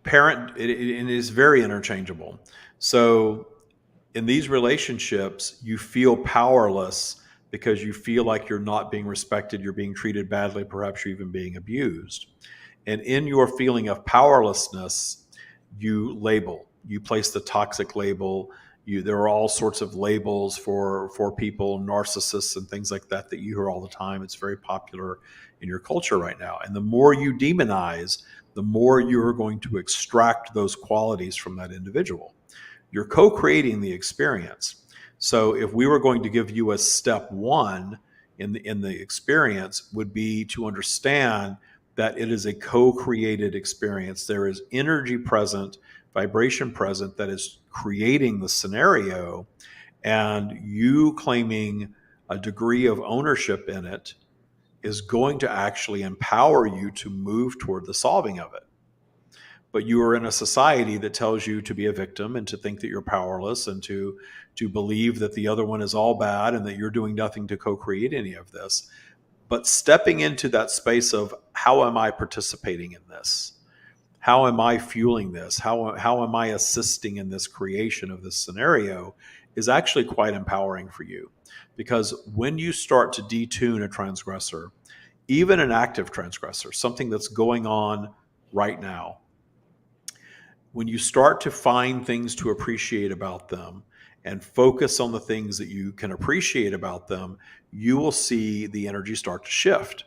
parent, it is very interchangeable. So in these relationships, you feel powerless because you feel like you're not being respected, you're being treated badly, perhaps you're even being abused. And in your feeling of powerlessness, you label, you place the toxic label. There are all sorts of labels for people, narcissists and things like that you hear all the time. It's very popular in your culture right now. And the more you demonize, the more you're going to extract those qualities from that individual. You're co-creating the experience. So if we were going to give you a step one in the experience, would be to understand that it is a co-created experience. There is energy present, vibration present that is creating the scenario, and you claiming a degree of ownership in it is going to actually empower you to move toward the solving of it. But you are in a society that tells you to be a victim and to think that you're powerless and to believe that the other one is all bad and that you're doing nothing to co-create any of this. But stepping into that space of, how am I participating in this? How am I fueling this? How am I assisting in this creation of this scenario is actually quite empowering for you. Because when you start to detune a transgressor, even an active transgressor, something that's going on right now, when you start to find things to appreciate about them and focus on the things that you can appreciate about them, you will see the energy start to shift.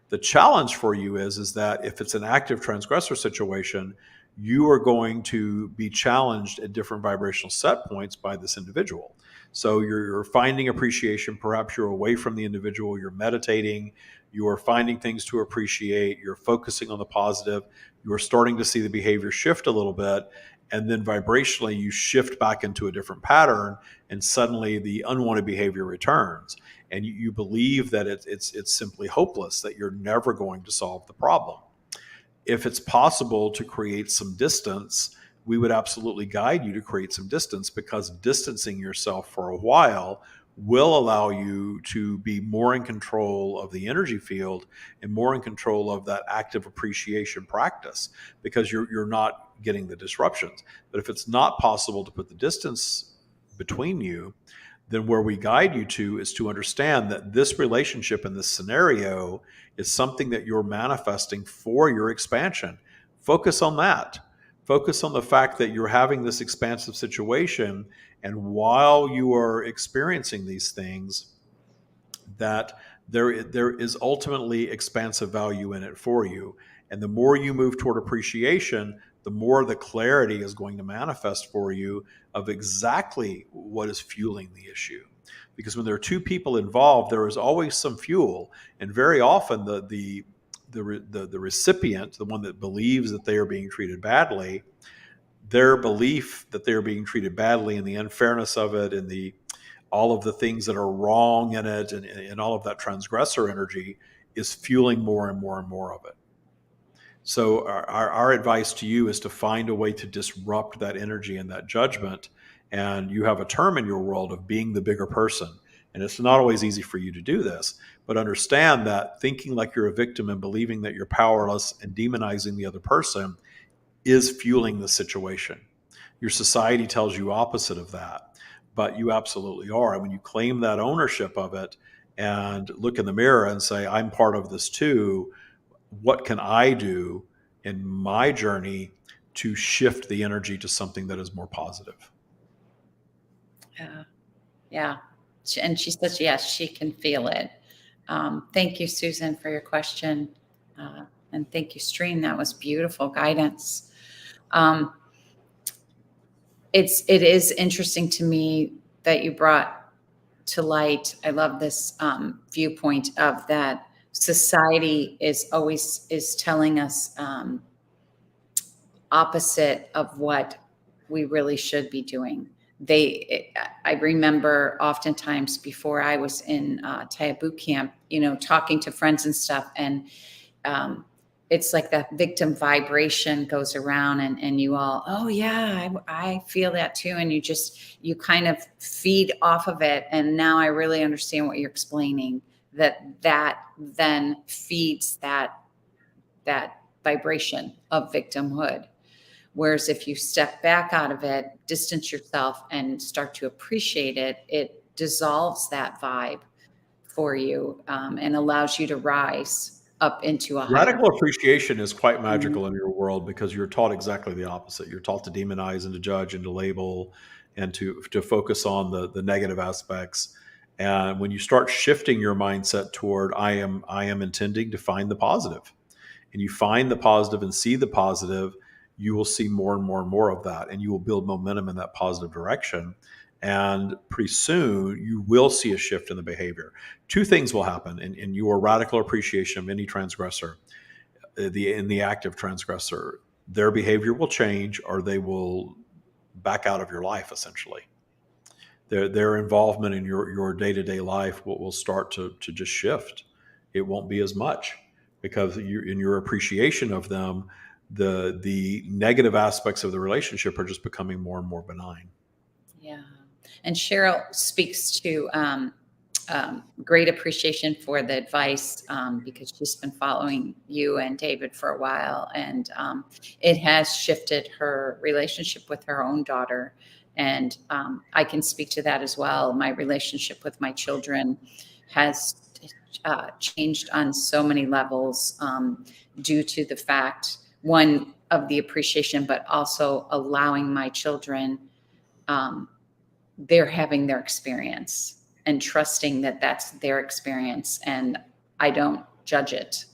The challenge for you is that if it's an active transgressor situation, you are going to be challenged at different vibrational set points by this individual. So you're finding appreciation. Perhaps you're away from the individual. You're meditating. You are finding things to appreciate. You're focusing on the positive. You are starting to see the behavior shift a little bit. And then vibrationally, you shift back into a different pattern, and suddenly the unwanted behavior returns. And you believe that it's simply hopeless, that you're never going to solve the problem. If it's possible to create some distance, we would absolutely guide you to create some distance, because distancing yourself for a while will allow you to be more in control of the energy field and more in control of that active appreciation practice, because you're not getting the disruptions. But if it's not possible to put the distance between you, then where we guide you to is to understand that this relationship in this scenario is something that you're manifesting for your expansion. Focus on that. Focus on the fact that you're having this expansive situation, and while you are experiencing these things, that there is ultimately expansive value in it for you. And the more you move toward appreciation, the more the clarity is going to manifest for you of exactly what is fueling the issue. Because when there are two people involved, there is always some fuel, and very often the recipient, the one that believes that they are being treated badly, their belief that they are being treated badly, and the unfairness of it, and the all of the things that are wrong in it, and all of that transgressor energy is fueling more and more and more of it. So our advice to you is to find a way to disrupt that energy and that judgment. And you have a term in your world of being the bigger person. And it's not always easy for you to do this, but understand that thinking like you're a victim and believing that you're powerless and demonizing the other person is fueling the situation. Your society tells you opposite of that, but you absolutely are. And when you claim that ownership of it and look in the mirror and say, I'm part of this too, what can I do in my journey to shift the energy to something that is more positive? Yeah. Yeah. And she says, yes, she can feel it. Thank you, Susan, for your question. And thank you, Stream. That was beautiful guidance. It is interesting to me that you brought to light. I love this viewpoint of that society is telling us opposite of what we really should be doing. I remember oftentimes before I was in Thai boot camp, talking to friends and stuff, and it's like that victim vibration goes around, and you all, oh yeah, I feel that too. And you kind of feed off of it. And now I really understand what you're explaining, that then feeds that vibration of victimhood. Whereas if you step back out of it, distance yourself, and start to appreciate it, it dissolves that vibe for you, and allows you to rise up into a higher. Radical appreciation is quite magical in your world, because you're taught exactly the opposite. You're taught to demonize and to judge and to label and to focus on the negative aspects. And when you start shifting your mindset toward I am intending to find the positive, and you find the positive and see the positive, you will see more and more and more of that, and you will build momentum in that positive direction. And pretty soon you will see a shift in the behavior. Two things will happen in your radical appreciation of any transgressor. In the active transgressor, their behavior will change, or they will back out of your life. Essentially, their involvement in your day-to-day life will start to just shift. It won't be as much, because in your appreciation of them, the negative aspects of the relationship are just becoming more and more benign. Yeah. And Cheryl speaks to great appreciation for the advice, because she's been following you and David for a while, and it has shifted her relationship with her own daughter. And I can speak to that as well. My relationship with my children has changed on so many levels due to the fact, one, of the appreciation, but also allowing my children, they're having their experience and trusting that that's their experience, and I don't judge it.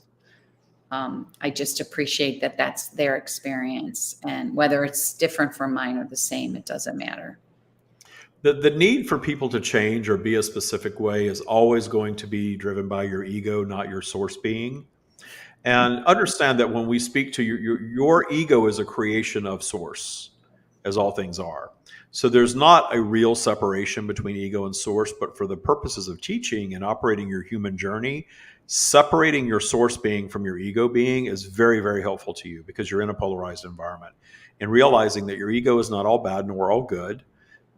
I just appreciate that that's their experience, and whether it's different from mine or the same, it doesn't matter. The need for people to change or be a specific way is always going to be driven by your ego, not your source being. And understand that when we speak to your ego is a creation of source, as all things are. So there's not a real separation between ego and source, but for the purposes of teaching and operating your human journey, separating your source being from your ego being is very, very helpful to you because you're in a polarized environment. And realizing that your ego is not all bad nor all good.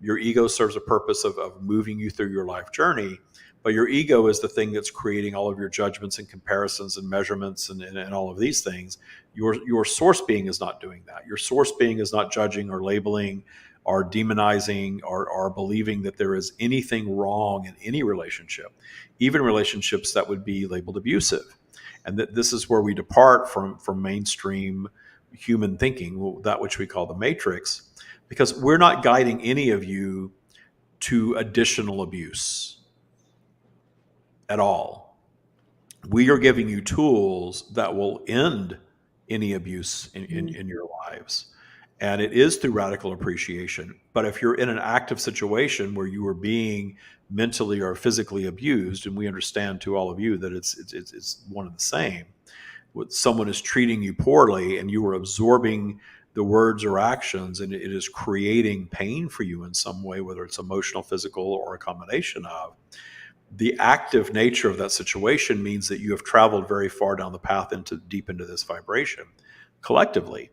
Your ego serves a purpose of moving you through your life journey, but your ego is the thing that's creating all of your judgments and comparisons and measurements and all of these things. Your source being is not doing that. Your source being is not judging or labeling or demonizing or believing that there is anything wrong in any relationship, even relationships that would be labeled abusive. And that this is where we depart from mainstream human thinking, that which we call the matrix, because we're not guiding any of you to additional abuse at all. We are giving you tools that will end any abuse in your lives. And it is through radical appreciation. But if you're in an active situation where you are being mentally or physically abused, and we understand to all of you that it's one and the same, someone is treating you poorly and you are absorbing the words or actions, and it is creating pain for you in some way, whether it's emotional, physical, or a combination of. The active nature of that situation means that you have traveled very far down the path deep into this vibration collectively,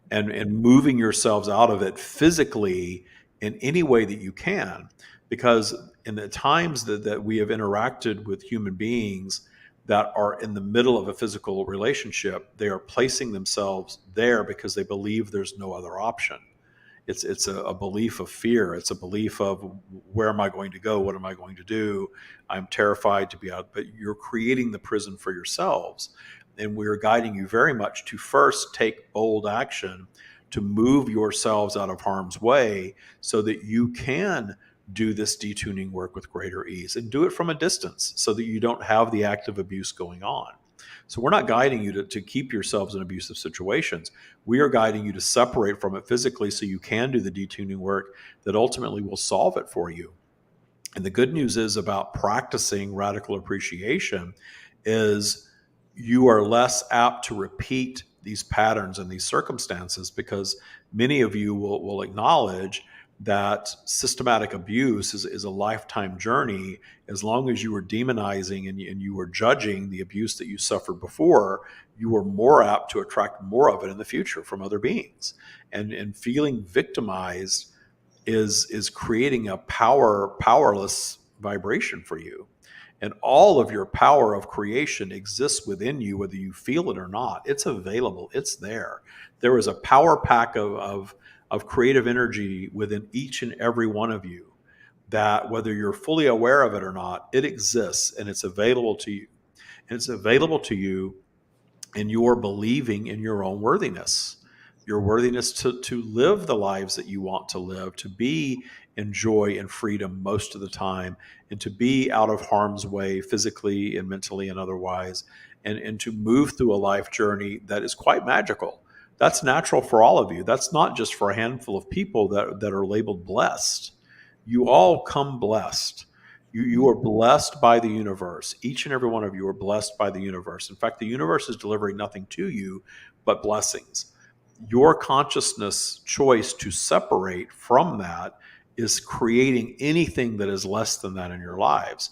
and moving yourselves out of it physically in any way that you can. Because in the times that we have interacted with human beings that are in the middle of a physical relationship, they are placing themselves there because they believe there's no other option. It's a belief of fear. It's a belief of, where am I going to go? What am I going to do? I'm terrified to be out. But you're creating the prison for yourselves. And we're guiding you very much to first take bold action to move yourselves out of harm's way so that you can do this detuning work with greater ease, and do it from a distance so that you don't have the active abuse going on. So we're not guiding you to keep yourselves in abusive situations. We are guiding you to separate from it physically so you can do the detuning work that ultimately will solve it for you. And the good news is about practicing radical appreciation is you are less apt to repeat these patterns and these circumstances, because many of you will acknowledge that systematic abuse is a lifetime journey. As long as you were demonizing and you were judging the abuse that you suffered before, you were more apt to attract more of it in the future from other beings. And feeling victimized is creating a powerless vibration for you. And all of your power of creation exists within you, whether you feel it or not. It's available. It's there. There is a power pack of creative energy within each and every one of you that, whether you're fully aware of it or not, it exists and it's available to you. And it's available to you in your believing in your own worthiness, your worthiness to live the lives that you want to live, to be in joy and freedom most of the time, and to be out of harm's way physically and mentally and otherwise, and to move through a life journey that is quite magical. That's natural for all of you. That's not just for a handful of people that are labeled blessed. You all come blessed. You are blessed by the universe. Each and every one of you are blessed by the universe. In fact, the universe is delivering nothing to you but blessings. Your consciousness choice to separate from that is creating anything that is less than that in your lives.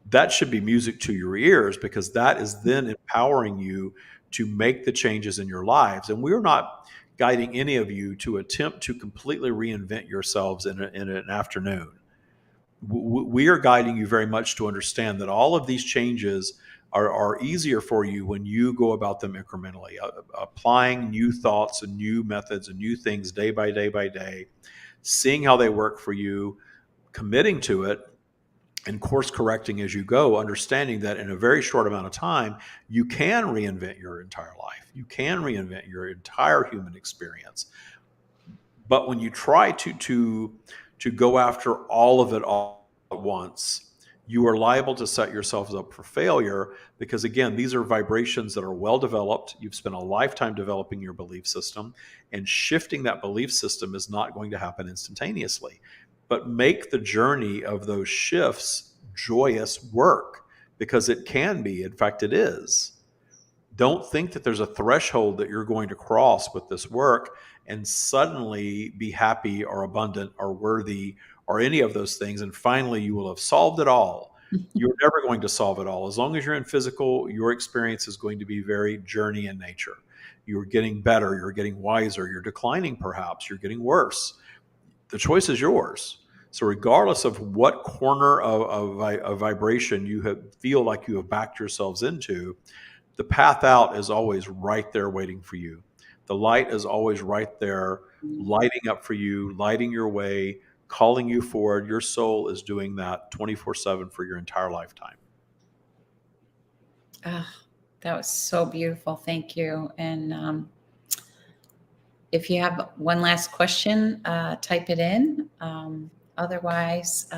That should be music to your ears, because that is then empowering you to make the changes in your lives. And we're not guiding any of you to attempt to completely reinvent yourselves in an afternoon. We are guiding you very much to understand that all of these changes are easier for you when you go about them incrementally, applying new thoughts and new methods and new things day by day by day, seeing how they work for you, committing to it, and course correcting as you go, understanding that in a very short amount of time, you can reinvent your entire life. You can reinvent your entire human experience. But when you try to go after all of it all at once, you are liable to set yourselves up for failure because, again, these are vibrations that are well developed. You've spent a lifetime developing your belief system, and shifting that belief system is not going to happen instantaneously. But make the journey of those shifts joyous work, because it can be. In fact, it is. Don't think that there's a threshold that you're going to cross with this work and suddenly be happy or abundant or worthy or any of those things. And finally, you will have solved it all. You're never going to solve it all. As long as you're in physical, your experience is going to be very journey in nature. You're getting better. You're getting wiser. You're declining, perhaps. You're getting worse. The choice is yours. So regardless of what corner of vibration you feel like you have backed yourselves into, the path out is always right there waiting for you. The light is always right there, lighting up for you, lighting your way, calling you forward. Your soul is doing that 24/7 for your entire lifetime. Ah, that was so beautiful. Thank you. And if you have one last question, type it in. Otherwise,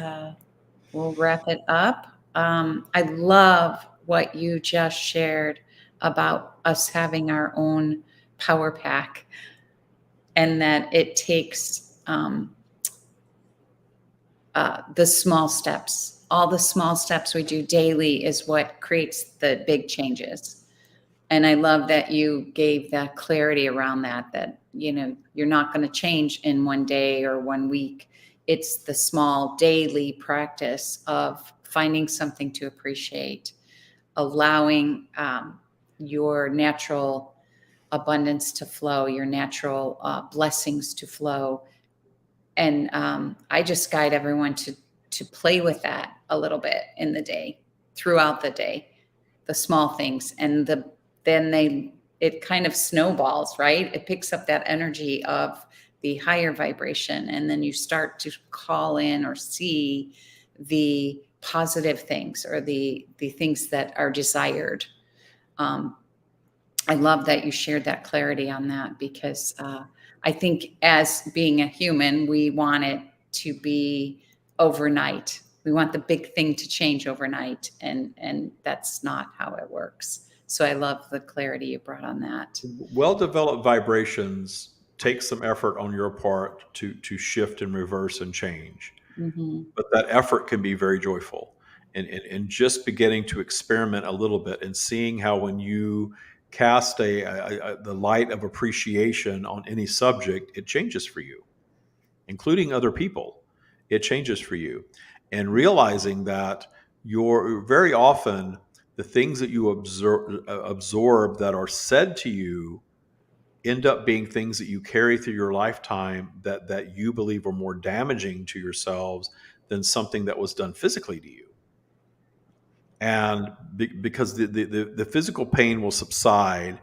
we'll wrap it up. I love what you just shared about us having our own power pack, and that it takes the small steps. All the small steps we do daily is what creates the big changes. And I love that you gave that clarity around that, you're not going to change in one day or 1 week. It's the small daily practice of finding something to appreciate, allowing your natural abundance to flow, your natural blessings to flow. And I just guide everyone to play with that a little bit in the day, throughout the day, the small things. And then it kind of snowballs, right? It picks up that energy of the higher vibration. And then you start to call in or see the positive things or the things that are desired. I love that you shared that clarity on that, because I think as being a human, we want it to be overnight. We want the big thing to change overnight, and that's not how it works. So I love the clarity you brought on that. Well-developed vibrations take some effort on your part to shift and reverse and change. Mm-hmm. But that effort can be very joyful. And just beginning to experiment a little bit and seeing how when you cast the light of appreciation on any subject, it changes for you, including other people. It changes for you. And realizing that you're very often the things that you absorb that are said to you end up being things that you carry through your lifetime that you believe are more damaging to yourselves than something that was done physically to you. And because the physical pain will subside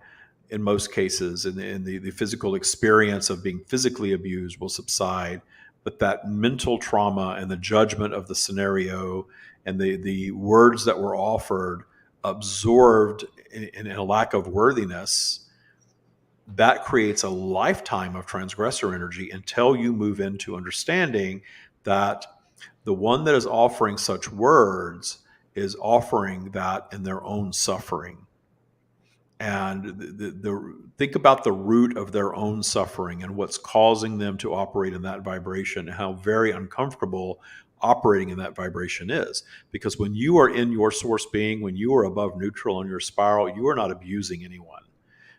in most cases, and the physical experience of being physically abused will subside, but that mental trauma and the judgment of the scenario and the words that were offered, absorbed in a lack of worthiness, that creates a lifetime of transgressor energy until you move into understanding that the one that is offering such words is offering that in their own suffering. And think about the root of their own suffering and what's causing them to operate in that vibration, and how very uncomfortable operating in that vibration is. Because when you are in your source being, when you are above neutral on your spiral, you are not abusing anyone.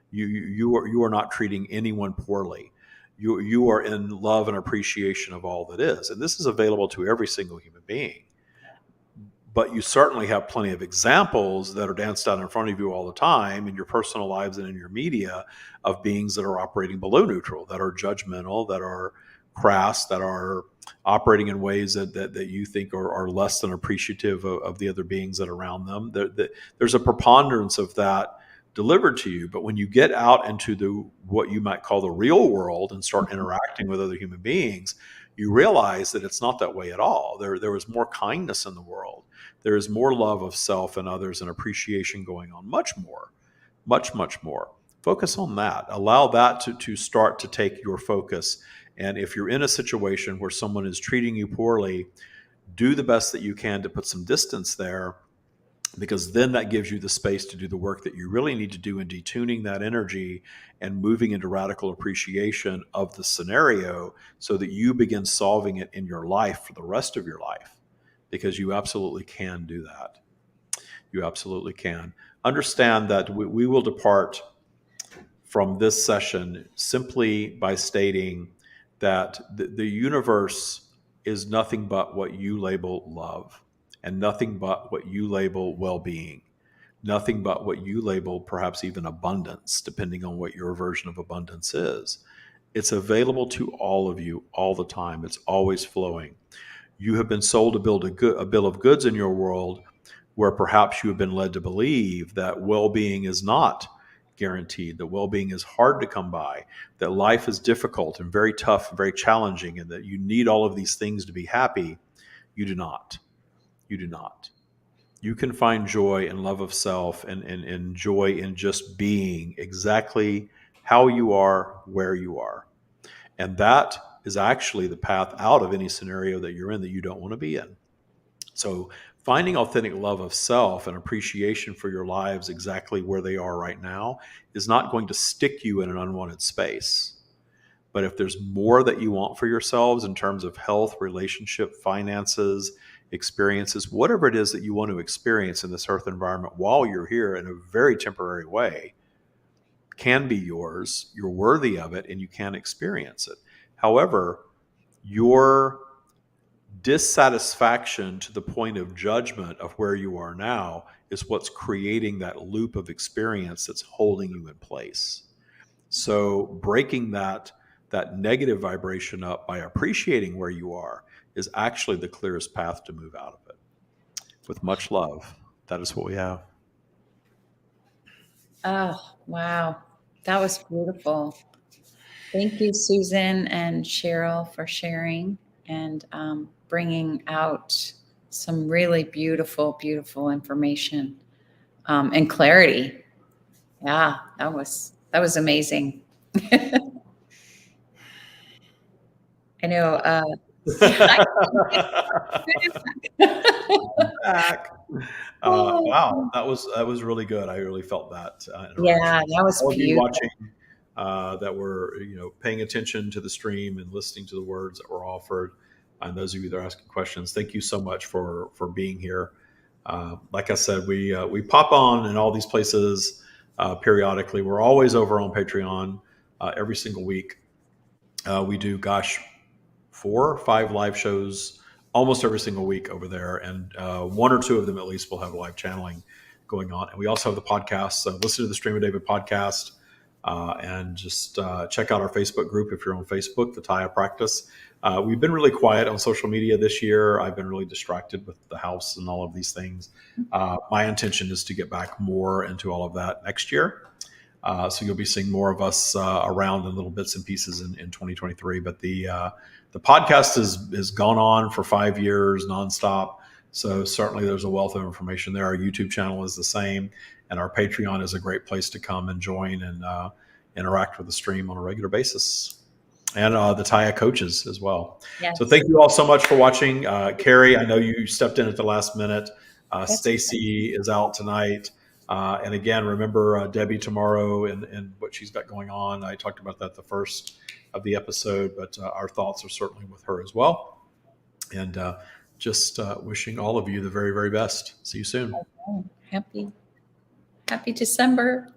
You are not treating anyone poorly. You are in love and appreciation of all that is. And this is available to every single human being. But you certainly have plenty of examples that are danced out in front of you all the time in your personal lives and in your media of beings that are operating below neutral, that are judgmental, that are crass, that are operating in ways that you think are less than appreciative of the other beings that are around them. There's a preponderance of that delivered to you. But when you get out into what you might call the real world and start interacting with other human beings, you realize that it's not that way at all. There is more kindness in the world. There is more love of self and others and appreciation going on, much more, much, much more. Focus on that. Allow that to start to take your focus. And if you're in a situation where someone is treating you poorly, do the best that you can to put some distance there, because then that gives you the space to do the work that you really need to do in detuning that energy and moving into radical appreciation of the scenario so that you begin solving it in your life for the rest of your life, because you absolutely can do that. You absolutely can. Understand that we will depart from this session simply by stating that the universe is nothing but what you label love, and nothing but what you label well-being, nothing but what you label perhaps even abundance, depending on what your version of abundance is. It's available to all of you all the time. It's always flowing. You have been sold a bill of goods in your world where perhaps you have been led to believe that well-being is not guaranteed, that well-being is hard to come by, that life is difficult and very tough and very challenging, and that you need all of these things to be happy. You do not. You do not. You can find joy and love of self and joy in just being exactly how you are, where you are. And that is actually the path out of any scenario that you're in that you don't want to be in. So finding authentic love of self and appreciation for your lives exactly where they are right now is not going to stick you in an unwanted space. But if there's more that you want for yourselves in terms of health, relationship, finances, experiences, whatever it is that you want to experience in this earth environment while you're here in a very temporary way, can be yours. You're worthy of it and you can experience it. However, your dissatisfaction to the point of judgment of where you are now is what's creating that loop of experience that's holding you in place. So breaking that negative vibration up by appreciating where you are is actually the clearest path to move out of it. With much love, that is what we have. Oh, wow. That was beautiful. Thank you, Susan and Cheryl, for sharing and bringing out some really beautiful, beautiful information and clarity. Yeah, that was amazing. I know. Back. Wow, that was really good. I really felt that Yeah, interaction. that was All of you beautiful. watching that were paying attention to the stream and listening to the words that were offered, and those of you that are asking questions, thank you so much for being here. Like I said, we pop on in all these places periodically. We're always over on Patreon every single week. We do, 4 or 5 live shows almost every single week over there, and 1 or 2 of them at least will have live channeling going on. And we also have the podcast. So listen to the Stream of David podcast, and just check out our Facebook group if you're on Facebook, the Taya Practice. We've been really quiet on social media this year. I've been really distracted with the house and all of these things. My intention is to get back more into all of that next year. So you'll be seeing more of us around in little bits and pieces in 2023. But the podcast has gone on for 5 years nonstop. So certainly there's a wealth of information there. Our YouTube channel is the same, and our Patreon is a great place to come and join and interact with the stream on a regular basis. And the Taya coaches as well. Yes. So thank you all so much for watching. Carrie, I know you stepped in at the last minute. Stacie is out tonight. And again, remember Debbie tomorrow and what she's got going on. I talked about that the first of the episode, but our thoughts are certainly with her as well. And just wishing all of you the very, very best. See you soon. Happy December.